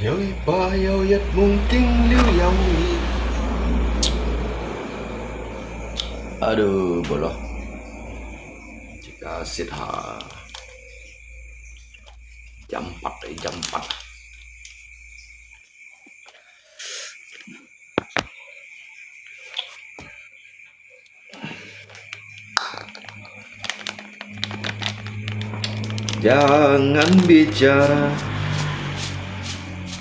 有一把有一夢經了有你 Aduh, boloh. Jika sitha jam 4 jam 4. Jangan bicara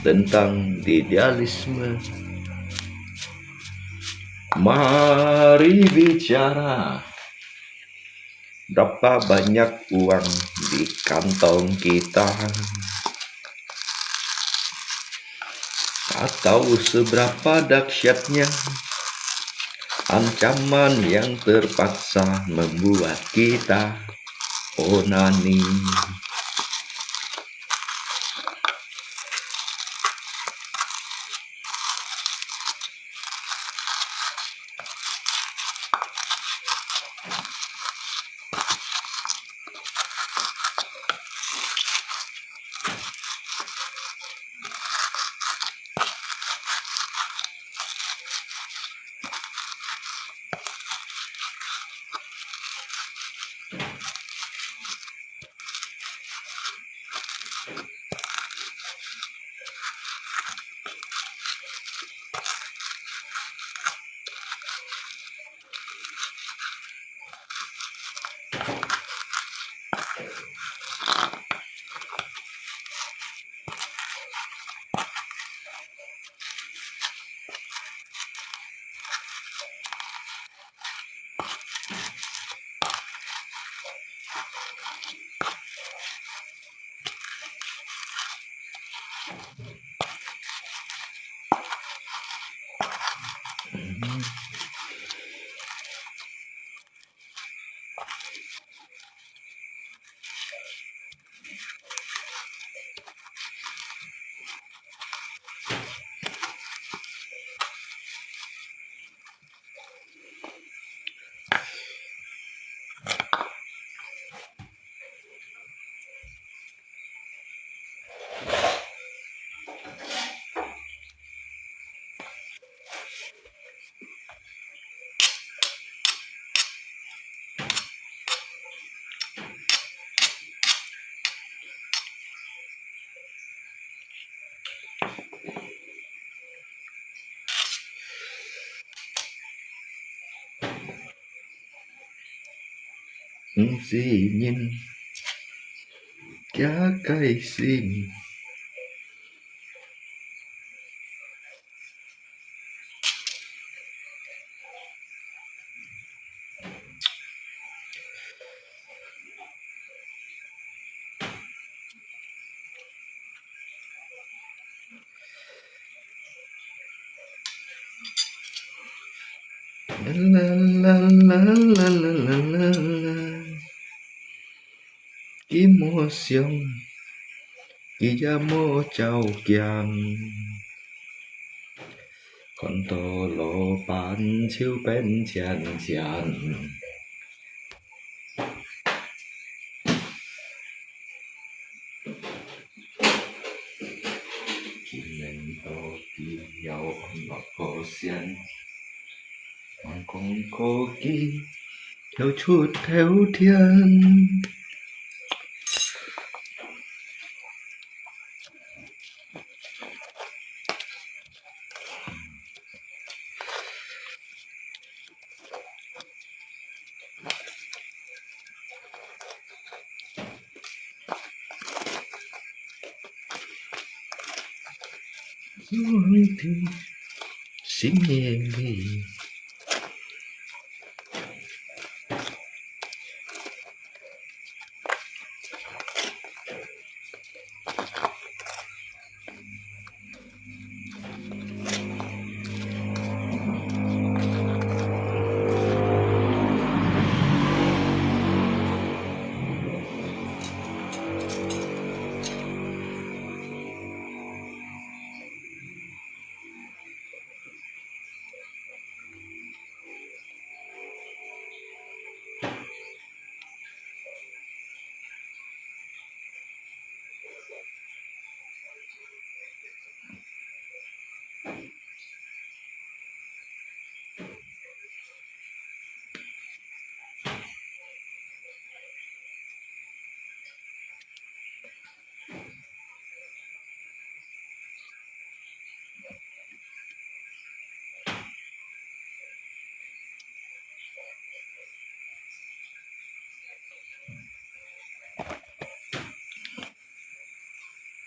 tentang idealisme. Mari bicara berapa banyak uang di kantong kita, atau seberapa dahsyatnya ancaman yang terpaksa membuat kita onani. Chỉ nhìn cả cây sim la la la la la la la la. Emotion Iyamo chao kiang Con to lo pan chiu pen chian chian Kim men to ki yao lo ko xian Mang kong ko ki theo chút theo thiên. Rồi thì xin nhẹ đi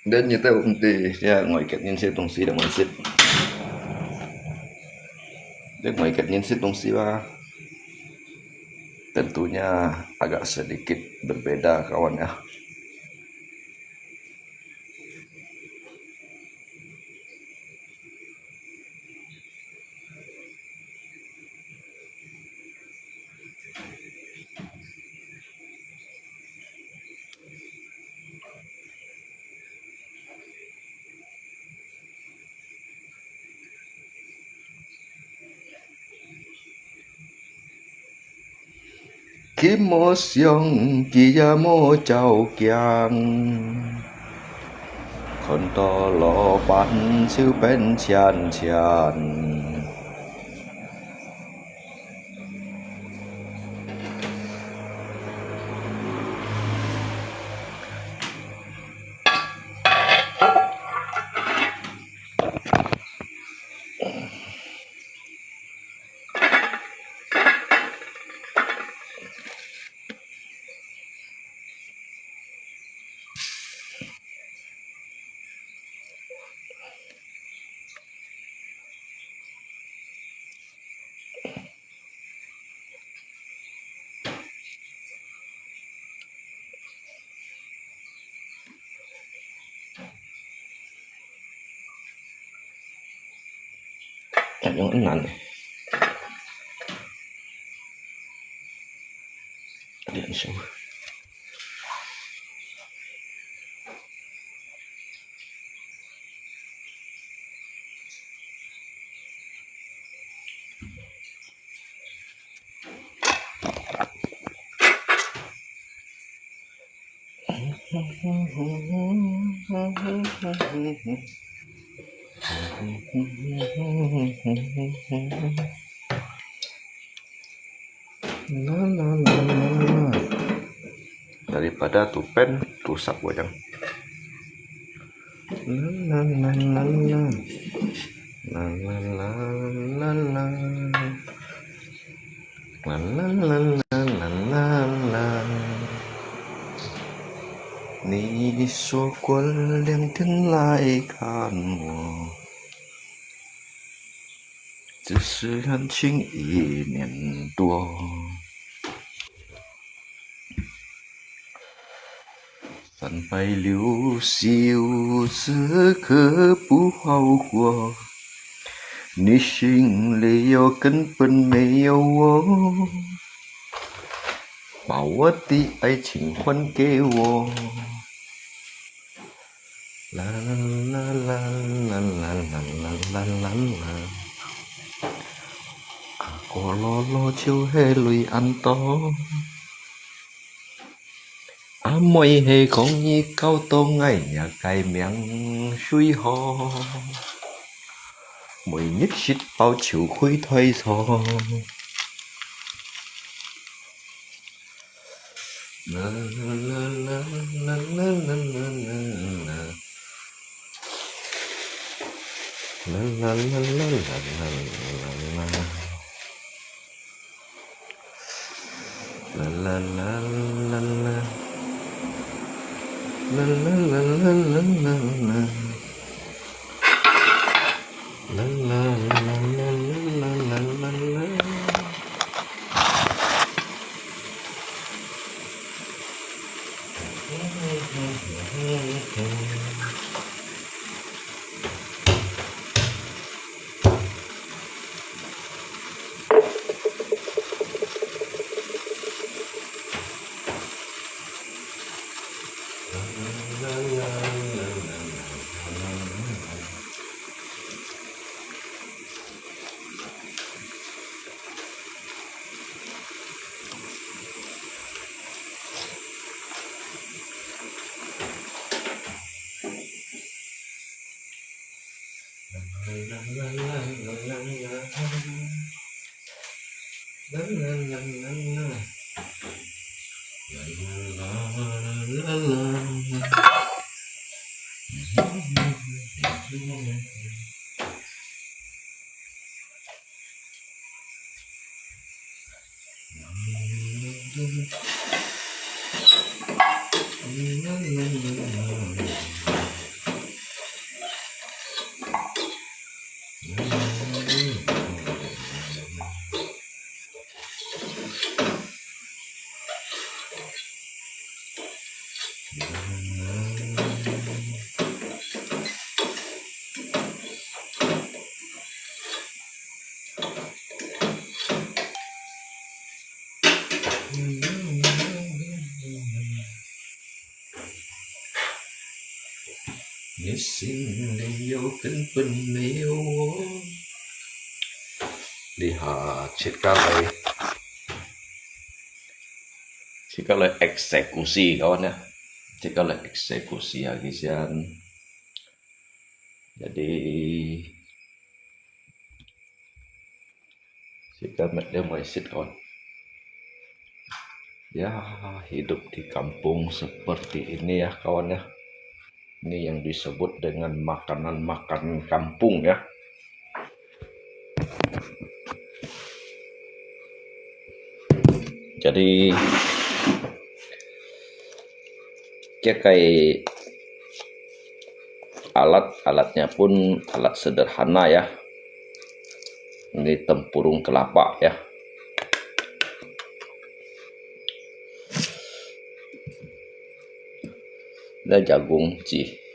Dan như tao cũng tì ya ngoài cách nhân sự đồng sĩ đồng sĩ dan ngoài cách nhân sự đồng sĩ bah tentunya agak sedikit berbeda kawan ya. Kim mô xiong chỉ ya mô chào kiangคนต่อรอปันชื่อเป็นชานชานyang enan dia insya Allah. Daripada tupen rusak wayang. Ni số quân liên thiên lại看我只是很轻1年多360此刻不好过你心里有根本没有我把我的爱情还给我啦啦啦啦啦啦啦啦啦Ako lolo chiều hê lùi ăn to Mỗi hề không như cao tô ngày nhà cài miệng suy ho Mỗi nhất xích bao chiều khuy thoay thò La la la la la la la la la La la la la la la la la La la la la la La la la la la la la La la la la la la la la Nhất sinh yêu kính bình yêu đi hạ Cekali eksekusi kawan ya. Cekali eksekusi Agisian. Jadi kita dia maisit kawan. Ya, hidup di kampung seperti ini ya kawan ya. Ini yang disebut dengan makanan-makanan kampung ya. Jadi kayak alatnya pun alat sederhana ya. Ini tempurung kelapa ya. Dan jagung ci.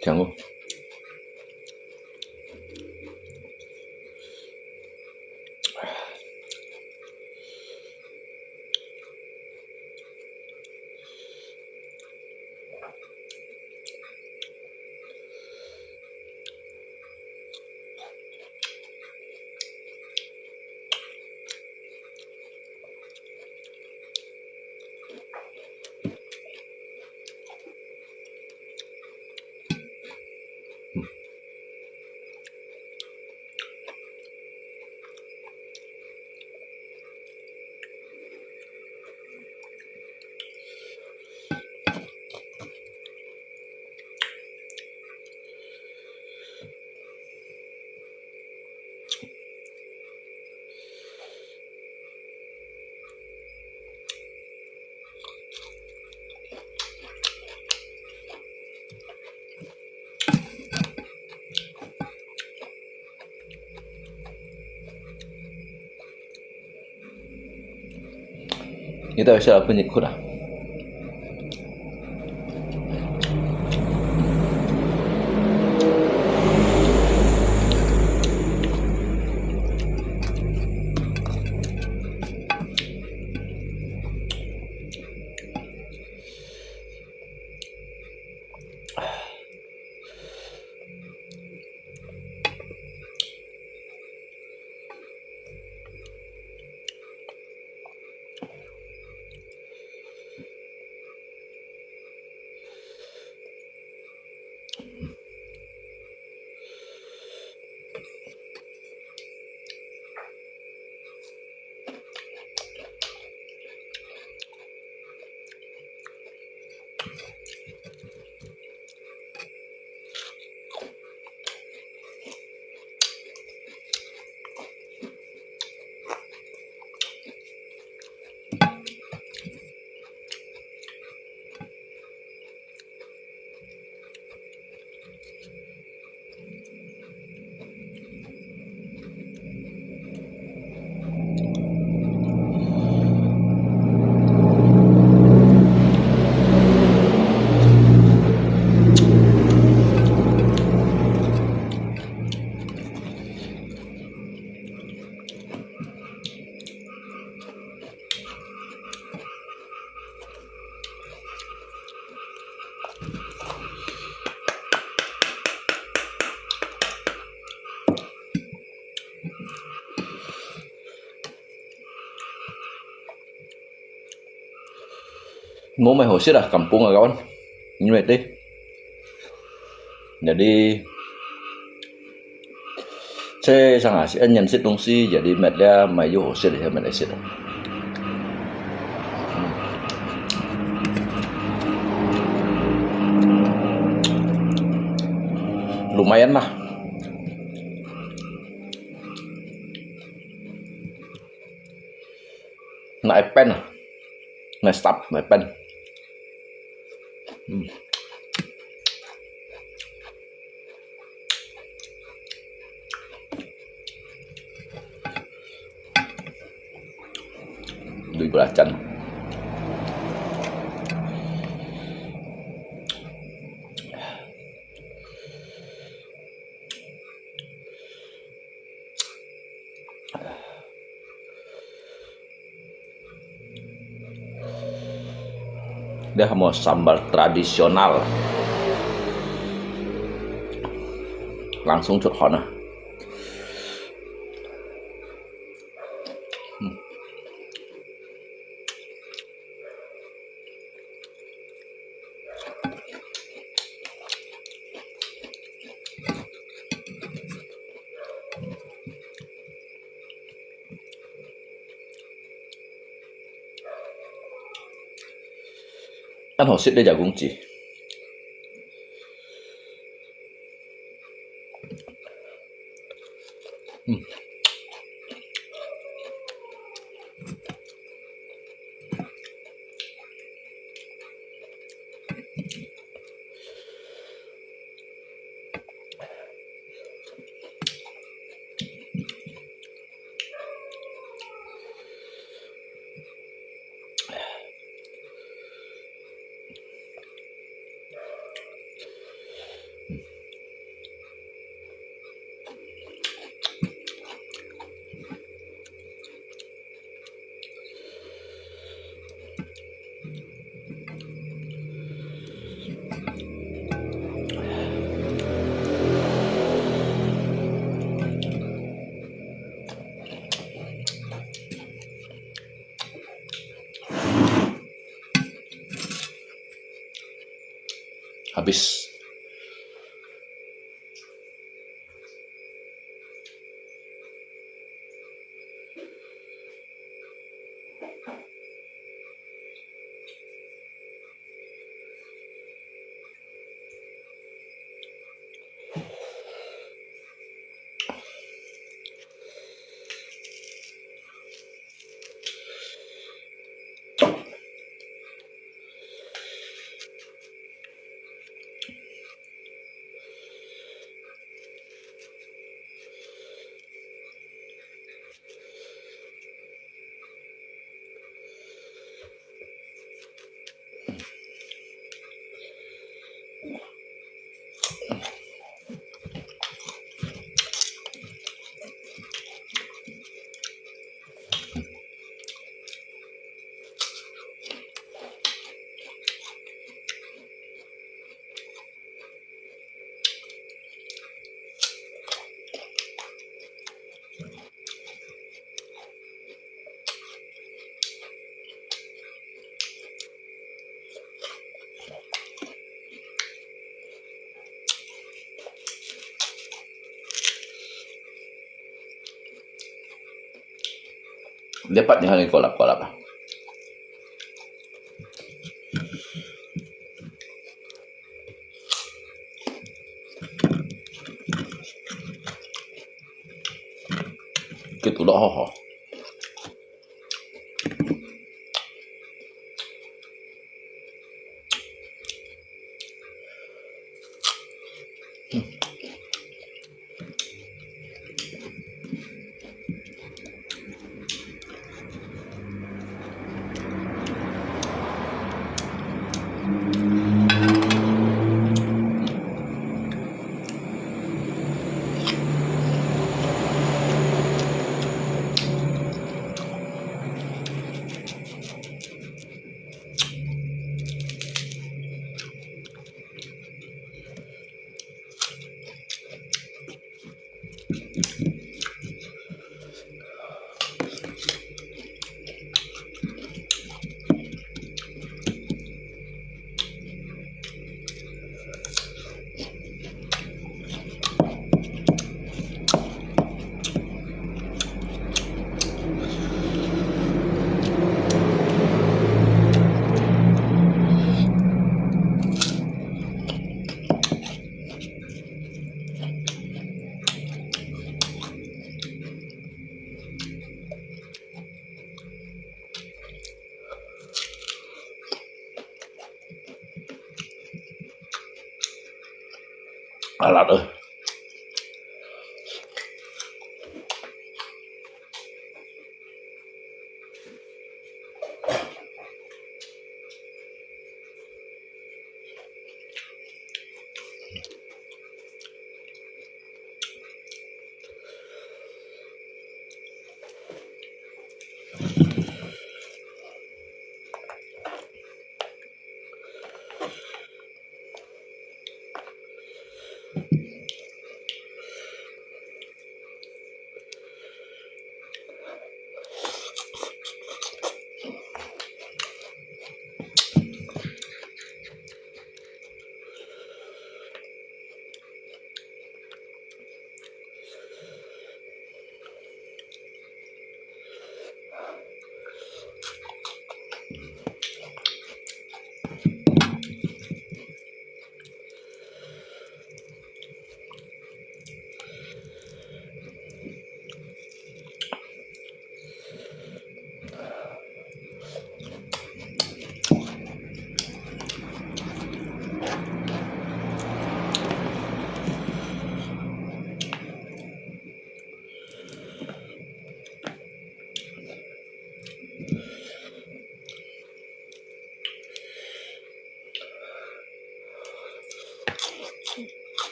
Jangan. Kita bisa penyikut lah. Ngô mày hồi xưa là kampung kawan. Ini berarti. Jadi 这上啊是按人吃东西，jadi mệt dia mày vô hồ xịt thì mày lại xịt. Lumayan lah. Naik pen, naik stop, naik pen. Duit belacan. Dia mau sambal tradisional, langsung chốt hòn à. Ăn hổ xịt đây giờ cũng chỉ habis. Dapat nih lagi kolap-kolap. Gitu loh. Alat ơi.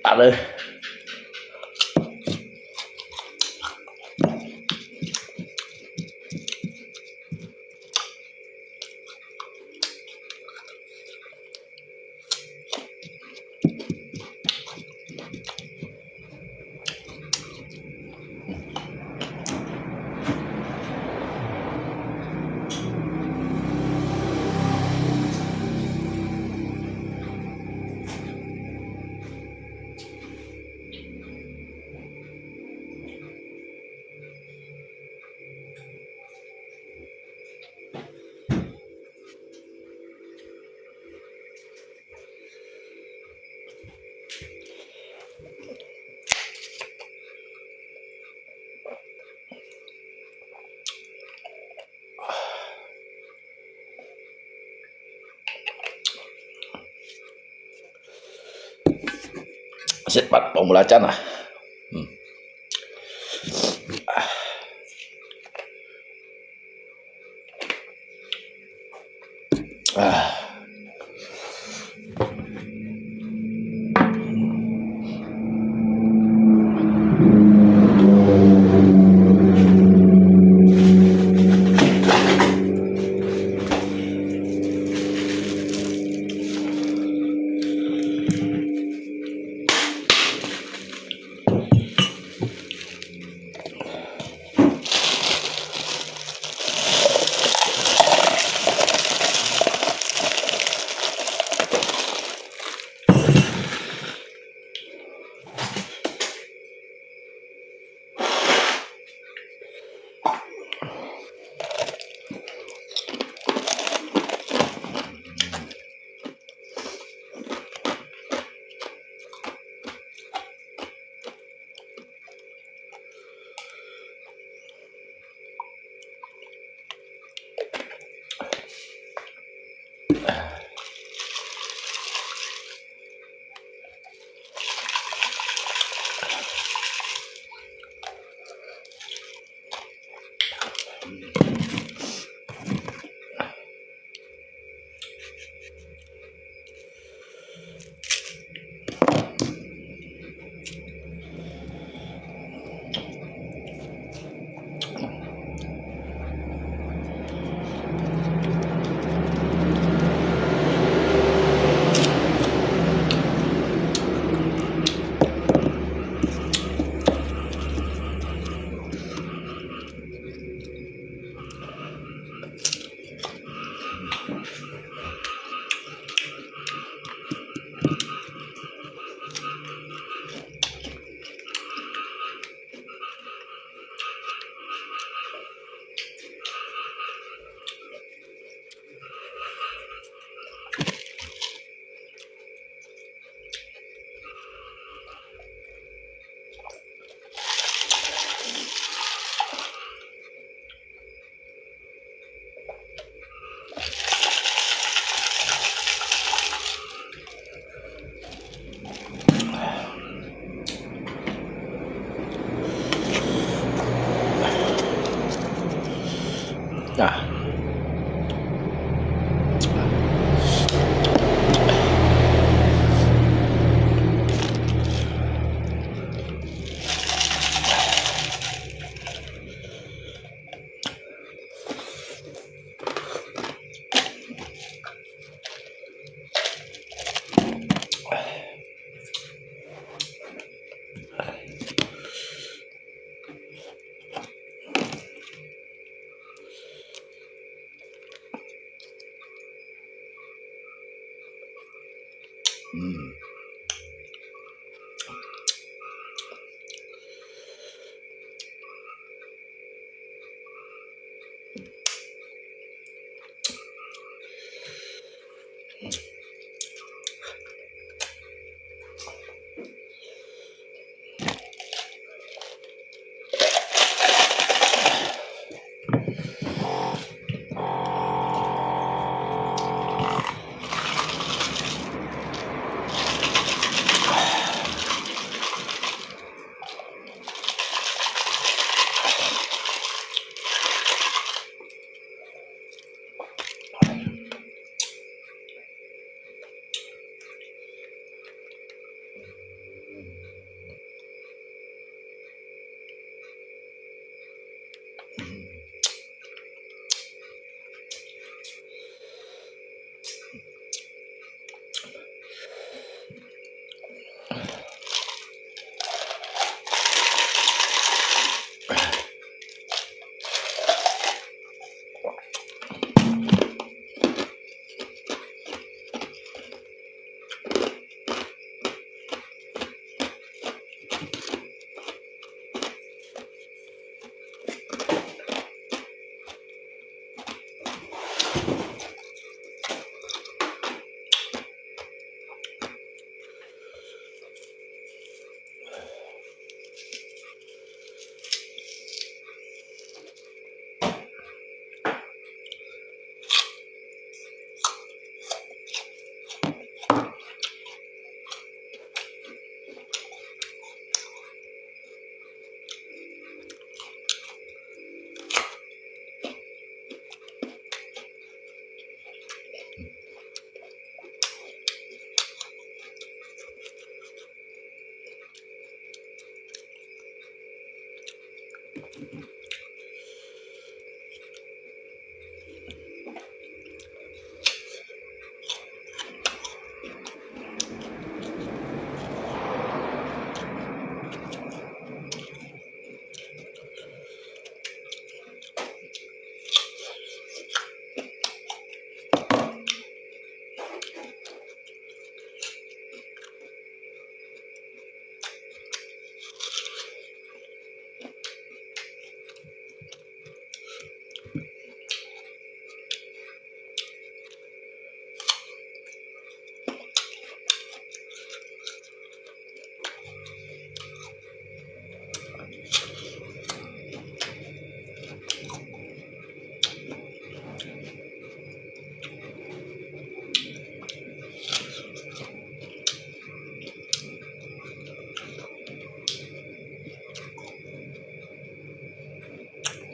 Ăn ơi. Xếp bạch bông lá chanh à.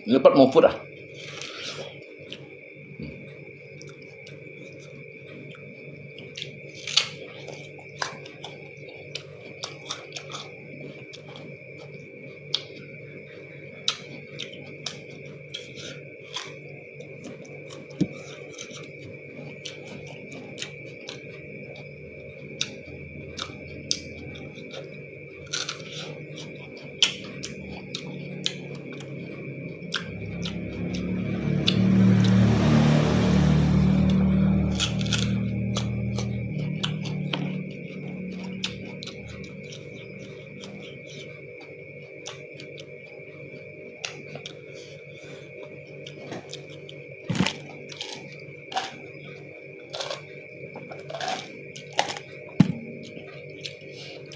Lepas 1 phút à?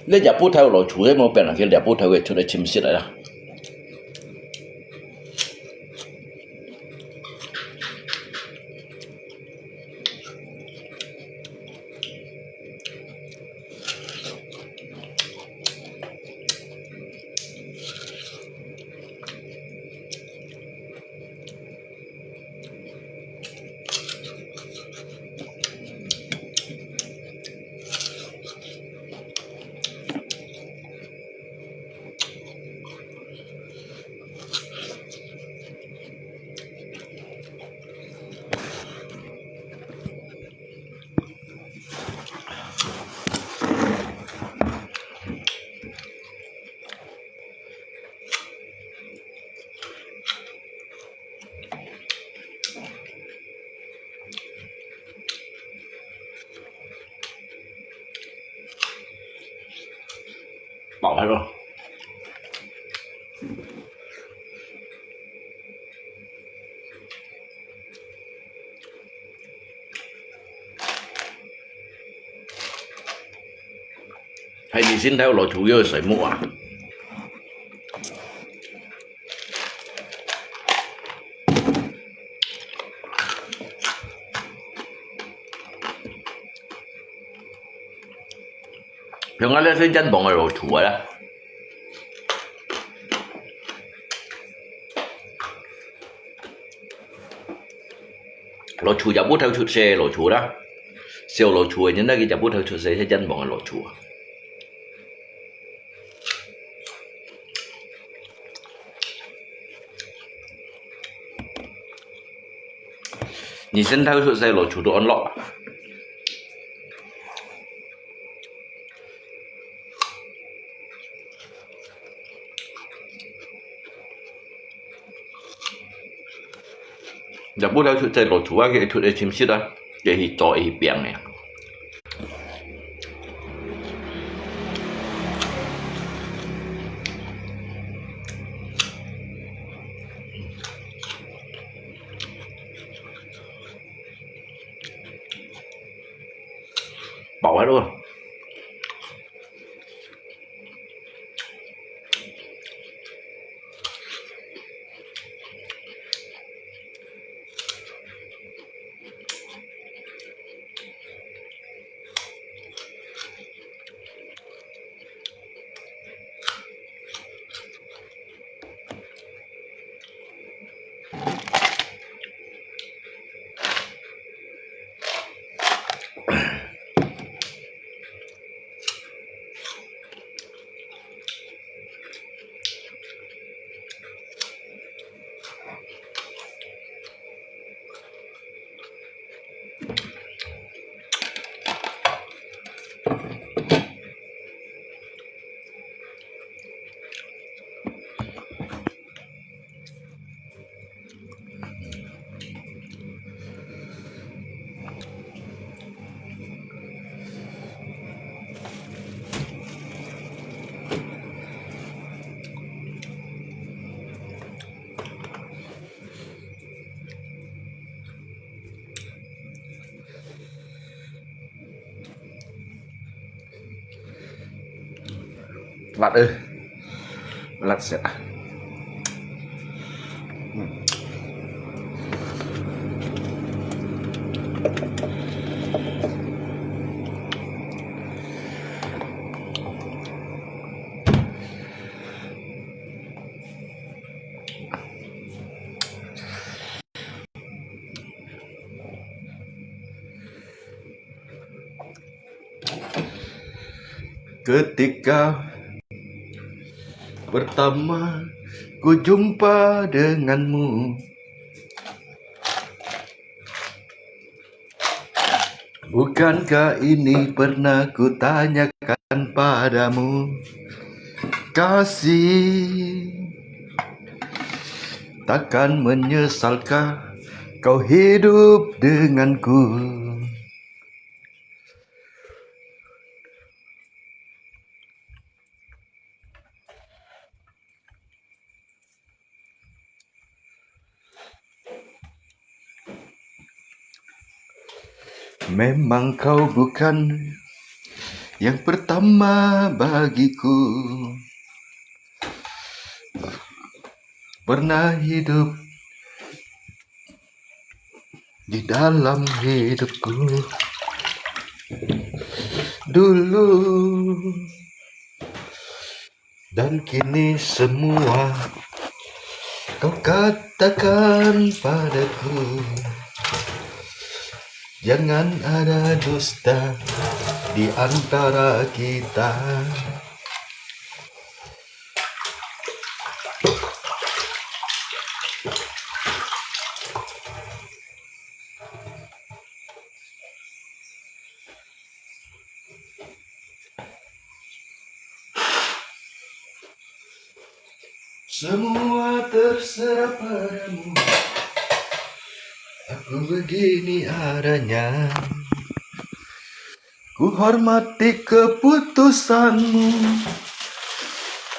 你日本頭落廚咧冇病人去日本頭嘅出嚟潛蝕嚟啦。飽係咯。係你先睇落廚嗰個水木啊！平安咧先真幫佢落廚嘅啦。落廚就冇頭出聲落廚啦，少落廚嘅人咧佢就冇頭出聲，先真幫佢落廚啊。你先頭出聲落廚都安樂啊！日本頭出聲落廚啊，佢出嚟潛蝕啊，佢係做係病嘅。飽喺度。Lạt lạt sẽ ketika pertama ku jumpa denganmu, bukankah ini pernah ku tanyakan padamu? Kasih, takkan menyesalkah kau hidup denganku? Memang kau bukan yang pertama bagiku, pernah hidup di dalam hidupku dulu, dan kini semua kau katakan padaku. Jangan ada dusta di antara kita. Semua terserah padamu, aku begini adanya. Ku hormati keputusanmu,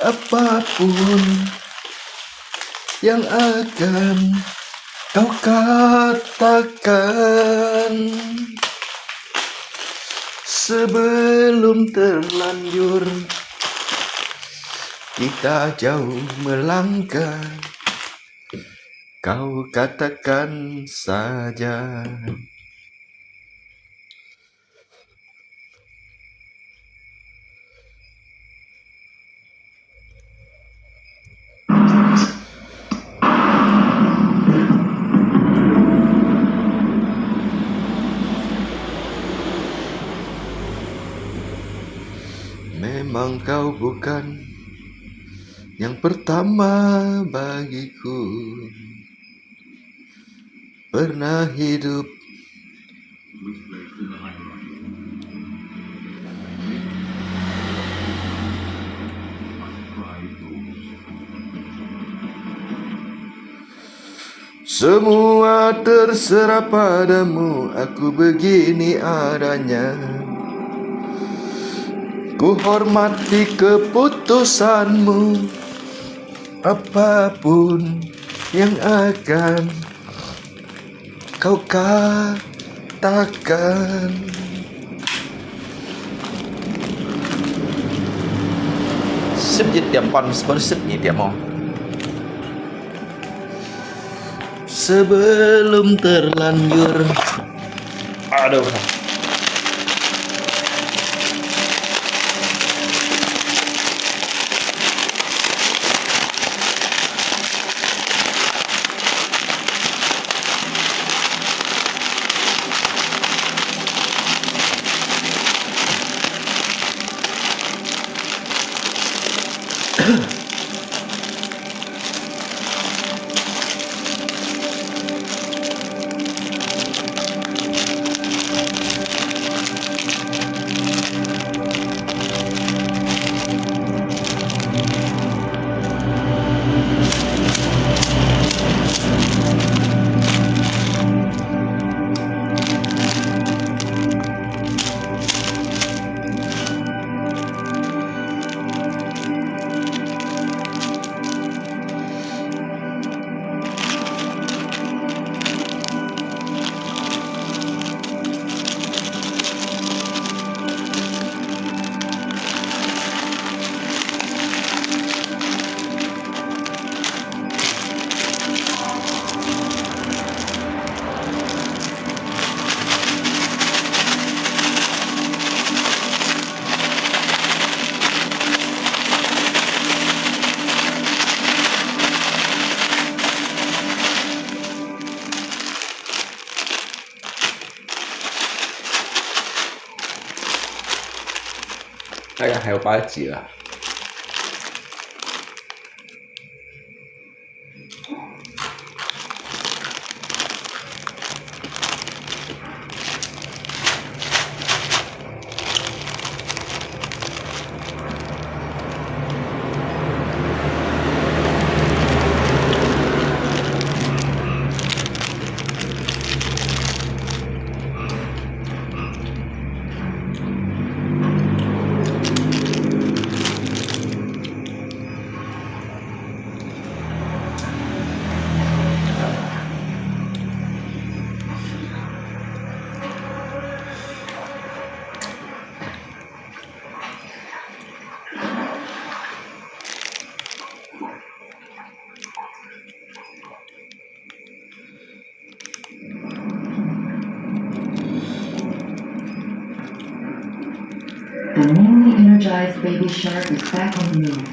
apapun yang akan kau katakan. Sebelum terlanjur kita jauh melangkah, kau katakan saja. Memang kau bukan yang pertama bagiku, pernah hidup semua terserah padamu, aku begini adanya. Ku hormati keputusanmu, apapun yang akan kau katakan. Sip dịch điểm còn sip nhị điểm không? Sebelum terlanjur, aduh. 还有8集了。The newly energized baby shark is back on the move.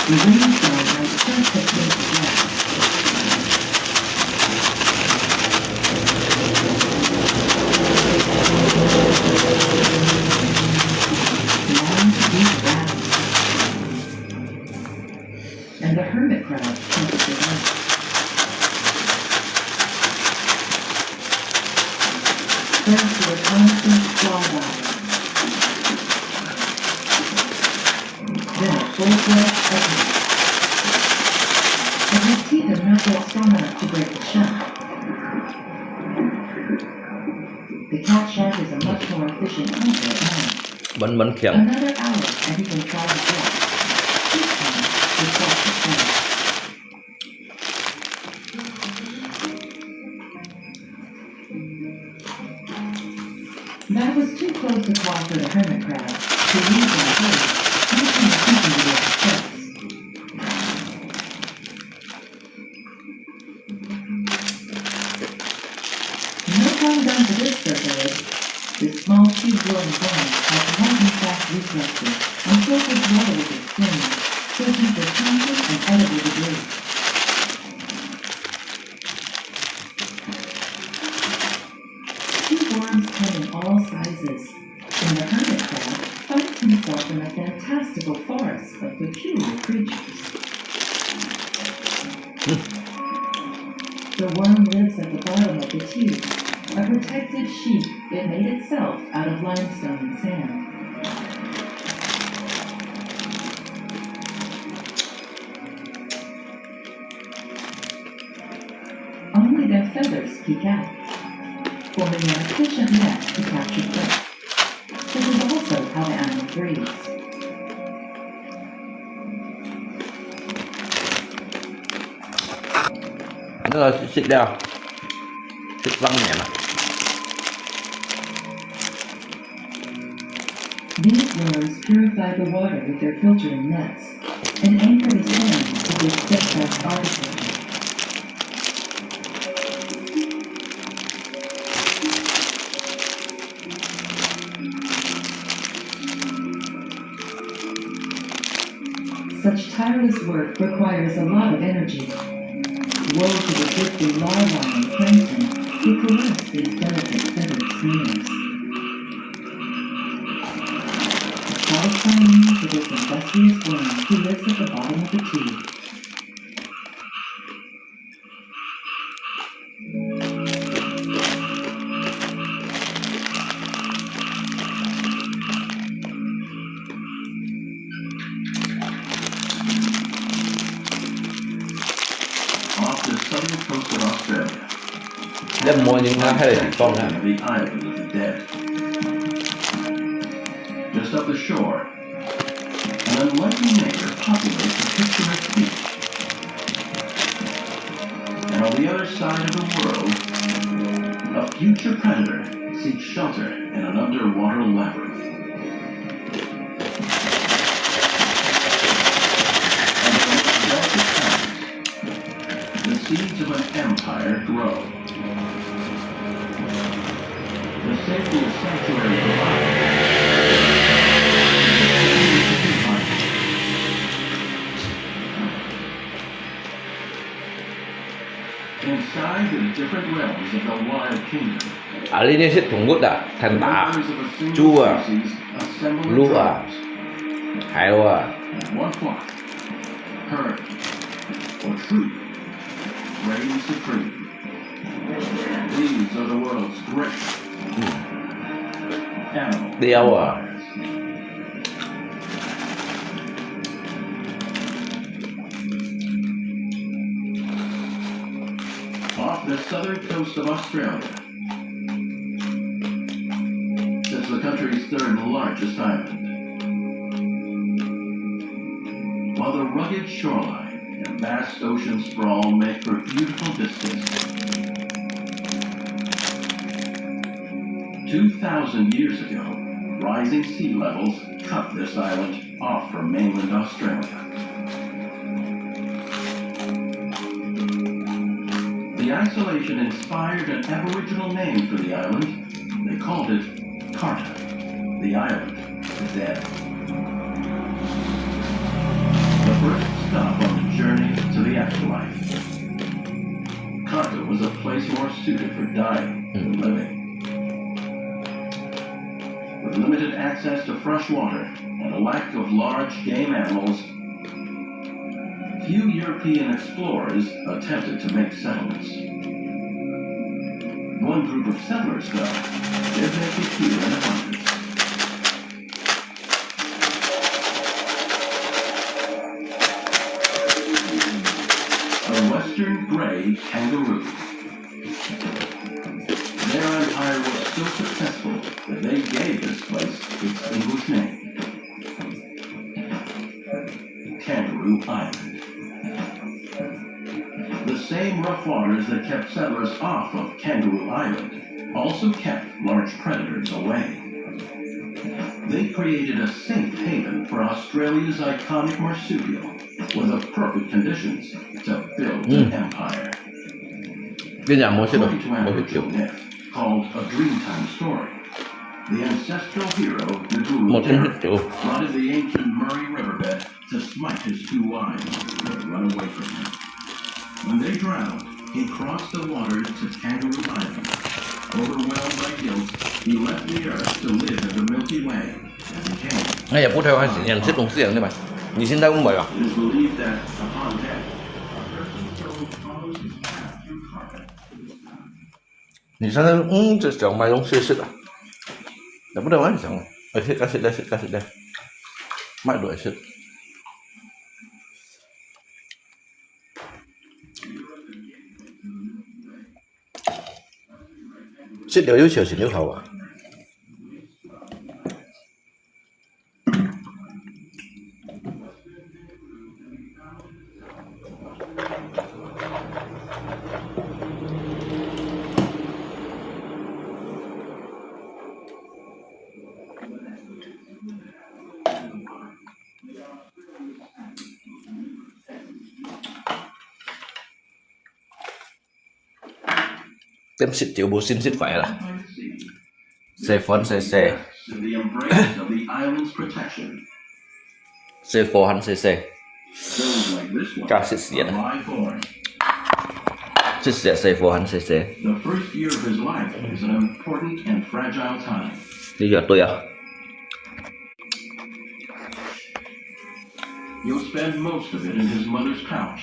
The rainstorm might just have been possessed. Long deep rounds. And the hermit crab comes to life. Turns to a constant flyby. Then a full-fledged attack. But his teeth are not yet strong enough to break the shell. The cat shark is a much more efficient hunter at night. Vẫn khiển. Another hour and he can try again. This time, with self-defense. That was too close to call for the hermit crab to leave in a hurry, making a keeping to their success. No time done for this bird. This small tube-blowing worm has lightning-fast reflexes and filters water with its fins, searching for toxic and edible debris. Worms come in all sizes, and the hermit crab finds himself in a fantastical forest of peculiar creatures. The worm lives at the bottom of the tube, a protected sheath it made itself out of limestone and sand. Only their feathers peek out, forming an efficient net to capture prey. This is also how the animal breathes. Nó là xịt đeo. Xịt răng nhẹ mà. These worms purify the water with their filtering nets and anchor the sand with their steadfast architecture. Such tireless work requires a lot of energy. Woe to the drifting larvae and plankton who caress these delicate feathered snails. A satisfying meal for this industrious worm who lives at the bottom of the tube. Đem mua những hay là chỉ con hả? The island of the dead. Just up the shore, an unlikely neighbor populates the picturesque beach. And on the other side of the world, a future predator seeks shelter in an underwater labyrinth. And in its darkest times, the seeds of an empire grow. The safest sanctuary provided. Inside reside in different realms of the wild kingdom. Ở đây sẽ Trung Quốc à, thành tạ, Members of a single chua, species assemble in lúa, tribes. heo, One flock, herd, or troop, reign supreme. These are the world's great animal điêu à. empires. Off the southern coast of Australia sits the country's third largest island. While the rugged shoreline and vast ocean sprawl make for beautiful vistas, 2,000 years ago, rising sea levels cut this island off from mainland Australia. The isolation inspired an Aboriginal name for the island. They called it Carta, the island of the dead. The first stop on the journey to the afterlife. Carta was a place more suited for dying than living. With limited access to fresh water and a lack of large game animals, few European explorers attempted to make settlements. One group of settlers, though, did make it here in abundance. A western gray kangaroo. Their empire was so successful that they gave this place its English name, Kangaroo Island. The same rough waters that kept settlers off of Kangaroo Island also kept large predators away. They created a safe haven for Australia's iconic marsupial with the perfect conditions to build an empire. Cái nhà mua sẽ được According to một cái kiểu Aboriginal myth called A Dreamtime Story, the ancestral hero Nguru một cái Terra kiểu flooded the ancient Murray riverbed to smite his two wives who had run away from him. When they drowned, he crossed the waters to Kangaroo Island. Overwhelmed by guilt, he left the earth to live in the Milky Way and became. ngay giờ phút theo anh nhận xét đồng tiền đấy mà nhìn xin đâu cũng vậy à. It is believed that upon death, a person's soul follows his path through Carta. 你现在这想买东西是的，那不得完想，而且干是的，买多是。食料要潮是料好啊。Tem xịt tiểu bố xin xịt phải là xe phone xe In the embrace of the island's protection, xe phone hắn xe those like this one Cả xịt xịt are live born. xịt xe phone hắn xe The first year of his life is an important and fragile time. bây giờ tôi à You'll spend most of it in his mother's pouch,